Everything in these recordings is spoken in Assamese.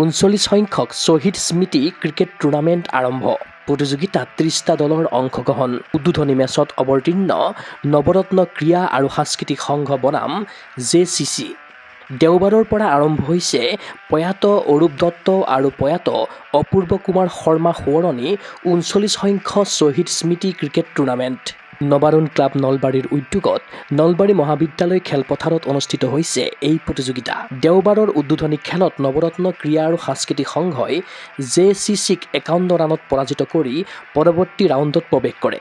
39 সংখ্যক শ্বহীদ স্মৃতি ক্ৰিকেট টুৰ্ণামেণ্ট আৰম্ভ। প্ৰতিযোগিতাত 30টা দলৰ অংশগ্ৰহণ। উদ্বোধনী মেচত অৱতীৰ্ণ নৱৰত্ন ক্ৰীড়া আৰু সাংস্কৃতিক সংঘ বনাম JCC। দেওবাৰৰ পৰা আৰম্ভ হৈছে প্ৰয়াত অৰূপ দত্ত আৰু প্ৰয়াত অপূৰ্ব কুমাৰ শৰ্মা সোঁৱৰণী 39 সংখ্যক শ্বহীদ স্মৃতি ক্ৰিকেট টুৰ্ণামেণ্ট। নবাৰুণ ক্লাব নলবাৰীৰ উদ্যোগত নলবাৰী মহাবিদ্যালয় খেলপথাৰত অনুষ্ঠিত হৈছে এই প্ৰতিযোগিতা। দেওবাৰৰ উদ্বোধনী খেলত নৱৰত্ন ক্ৰীড়া আৰু সাংস্কৃতিক সংঘই JCCক 51 ৰানত পৰাজিত কৰি পৰৱৰ্তী ৰাউণ্ডত প্ৰৱেশ কৰে।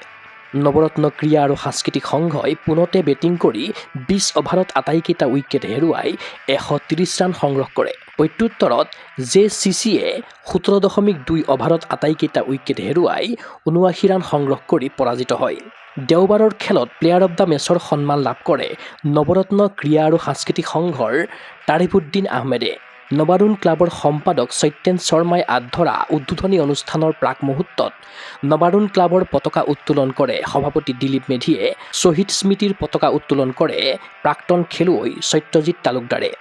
নৱৰত্ন ক্ৰীড়া আৰু সাংস্কৃতিক সংঘই পোনতে বেটিং কৰি 20 অভাৰত আটাইকেইটা উইকেট হেৰুৱাই 130 ৰান সংগ্ৰহ কৰে। প্ৰত্যুত্তৰত JCCয়ে 17.2 অভাৰত আটাইকেইটা উইকেট হেৰুৱাই 79 ৰান সংগ্ৰহ কৰি পৰাজিত হয়। দেওবাৰৰ খেলত প্লেয়াৰ অৱ দ্য মেচৰ সন্মান লাভ কৰে নৱৰত্ন ক্ৰীড়া আৰু সাংস্কৃতিক সংঘৰ তাৰিফুদ্দিন আহমেদে। নবাৰুণ ক্লাবৰ সম্পাদক সত্যেন শৰ্মাই আধৰা উদ্বোধনী অনুষ্ঠানৰ প্ৰাক মুহূৰ্তত নবাৰুণ ক্লাবৰ পতাকা উত্তোলন কৰে সভাপতি দিলীপ মেধিয়ে। শ্বহীদ স্মৃতিৰ পতাকা উত্তোলন কৰে প্ৰাক্তন খেলুৱৈ সত্যজিৎ তালুকদাৰে।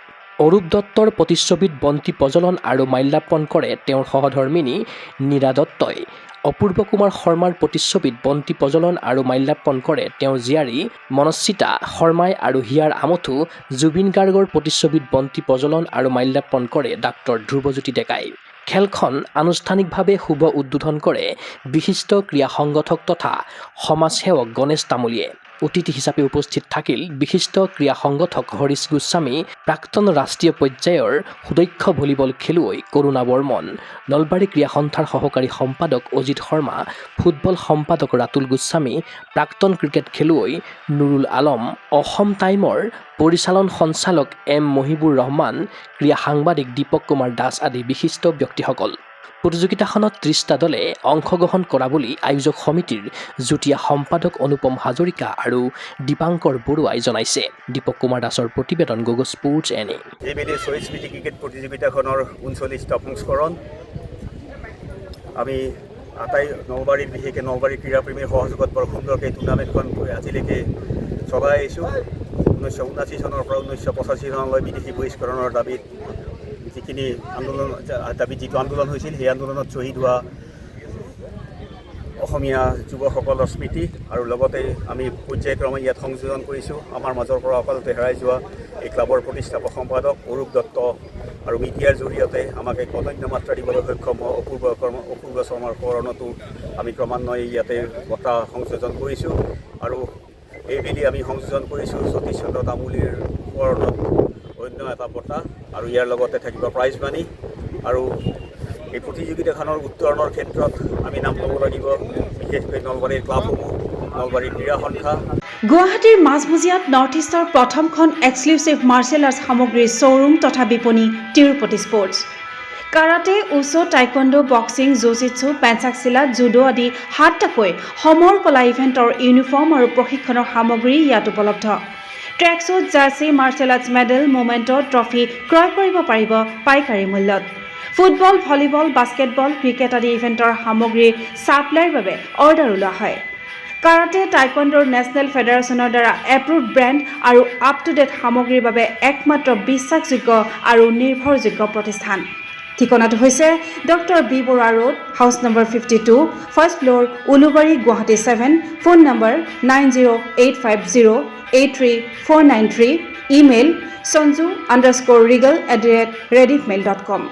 অৰূপ দত্তৰ প্ৰতিচ্ছবিত বন্তি প্ৰজ্বলন আৰু মাল্যাৰ্পণ কৰে তেওঁৰ সহধৰ্মিনী নীৰা দত্তই। অপূৰ্ব কুমাৰ শৰ্মাৰ প্ৰতিচ্ছবিত বন্তি প্ৰজ্বলন আৰু মাল্যাৰ্পণ কৰে তেওঁৰ জীয়াৰী মনস্বিতা শৰ্মাই আৰু হিয়াৰ আমঠু জুবিন গাৰ্গৰ প্ৰতিচ্ছবিত বন্তি প্ৰজ্বলন আৰু মাল্যাৰ্পণ কৰে ডাক্তৰ ধ্ৰুৱজ্যোতি ডেকাই। খেলখন আনুষ্ঠানিকভাৱে শুভ উদ্বোধন কৰে বিশিষ্ট ক্ৰীড়া সংগঠক তথা সমাজসেৱক গণেশ তামুলীয়ে। অতিথি হিচাপে উপস্থিত থাকিল বিশিষ্ট ক্ৰীড়া সংগঠক হৰিশ গোস্বামী, প্ৰাক্তন ৰাষ্ট্ৰীয় পৰ্যায়ৰ সুদক্ষ ভলীবল খেলুৱৈ কৰুণা বৰ্মন, নলবাৰী ক্ৰীড়া সন্থাৰ সহকাৰী সম্পাদক অজিত শৰ্মা, ফুটবল সম্পাদক ৰাতুল গোস্বামী, প্ৰাক্তন ক্ৰিকেট খেলুৱৈ নুৰুল আলম, অসম টাইমৰ পৰিচালন সঞ্চালক M মহিবুৰ ৰহমান, ক্ৰীড়া সাংবাদিক দীপক কুমাৰ দাস আদি বিশিষ্ট ব্যক্তিসকল। প্ৰতিযোগিতাখনত 30টা দলে অংশগ্ৰহণ কৰা বুলি আয়োজক সমিতিৰ যুটীয়া সম্পাদক অনুপম হাজৰিকা আৰু দীপাংকৰ বৰুৱাই জনাইছে। দীপক কুমাৰ দাসৰ প্ৰতিবেদন গগৈ স্পৰ্টছ এনে। এইবেলি শ্বহীদ স্মৃতি ক্ৰিকেট প্ৰতিযোগিতাখনৰ 39টা সংস্কৰণ আমি নলবাৰীত বিশেষকৈ নলবাৰী ক্ৰীড়াপ্ৰেমীৰ সহযোগত বৰ সুন্দৰকৈ টুৰ্ণামেণ্টখন আজিলৈকে চলাই আহিছোঁ। 1979 চনৰ পৰা 1985 চনলৈ বিদেশী বহিষ্কৰণৰ দাবীত যিখিনি যিটো আন্দোলন হৈছিল সেই আন্দোলনত শ্বহীদ হোৱা অসমীয়া যুৱকসকলৰ স্মৃতি আৰু লগতে আমি পৰ্যায়ক্ৰমে ইয়াত সংযোজন কৰিছোঁ আমাৰ মাজৰ পৰা অকালতে হেৰাই যোৱা এই ক্লাবৰ প্ৰতিষ্ঠাপক সম্পাদক অৰূপ দত্ত আৰু মিডিয়াৰ জৰিয়তে আমাক এক অনন্য মাত্ৰা দিবলৈ সক্ষম হোৱা অপূৰ্ব শৰ্মাৰ সোঁৱৰণতো আমি ক্ৰমান্বয়ে ইয়াতে বঁটা সংযোজন কৰিছোঁ। আৰু এইবেলি আমি সংযোজন কৰিছোঁ সতীশ চন্দ্ৰ তামুলীৰ সোঁৱৰণত অন্য এটা বঁটা আৰু ইয়াৰ লগতে থাকিব প্ৰাইজ মানি। আৰু এই প্ৰতিযোগিতাখনৰ উত্তৰণৰ ক্ষেত্ৰত আমি নাম ল'ব লাগিব বিশেষকৈ নলবাৰীৰ ক্লাবসমূহ, নলবাৰীৰ ক্ৰীড়া সন্থা। গুৱাহাটীৰ মাজমজিয়াত নৰ্থ ইষ্টৰ প্ৰথমখন এক্সক্লুচিভ মাৰ্চেল আৰ্টছ সামগ্ৰীৰ শ্ব'ৰুম তথা বিপণী Tirupati sports. Karate, wushu, taekwondo, boxing, jujitsu, pencak silat, judo আদি 7টাকৈ সমৰ কলা ইভেণ্টৰ ইউনিফৰ্ম আৰু প্ৰশিক্ষণৰ সামগ্ৰী ইয়াত উপলব্ধ। Tracksuit, jersey, martial arts medal, memento, trophy ক্ৰয় কৰিব পাৰিব পাইকাৰী মূল্যত। ফুটবল, ভলীবল, বাস্কেটবল, ক্ৰিকেট আদি ইভেণ্টৰ সামগ্ৰীৰ ছাপ্লাইৰ বাবে অৰ্ডাৰো লোৱা হয়। কাৰাটে, টাইকোৱাণ্ডোৰ নেশ্যনেল ফেডাৰেশ্যনৰ দ্বাৰা এপ্ৰুভড ব্ৰেণ্ড আৰু আপ টু ডেট সামগ্ৰীৰ বাবে একমাত্ৰ বিশ্বাসযোগ্য আৰু নিৰ্ভৰযোগ্য প্ৰতিষ্ঠান। ঠিকনাটো হৈছে doctor B Barua road, house number 52, first floor, Ulubari, Guwahati 7। Phone number 9085083493। Email sanju_regal@rediffmail.com।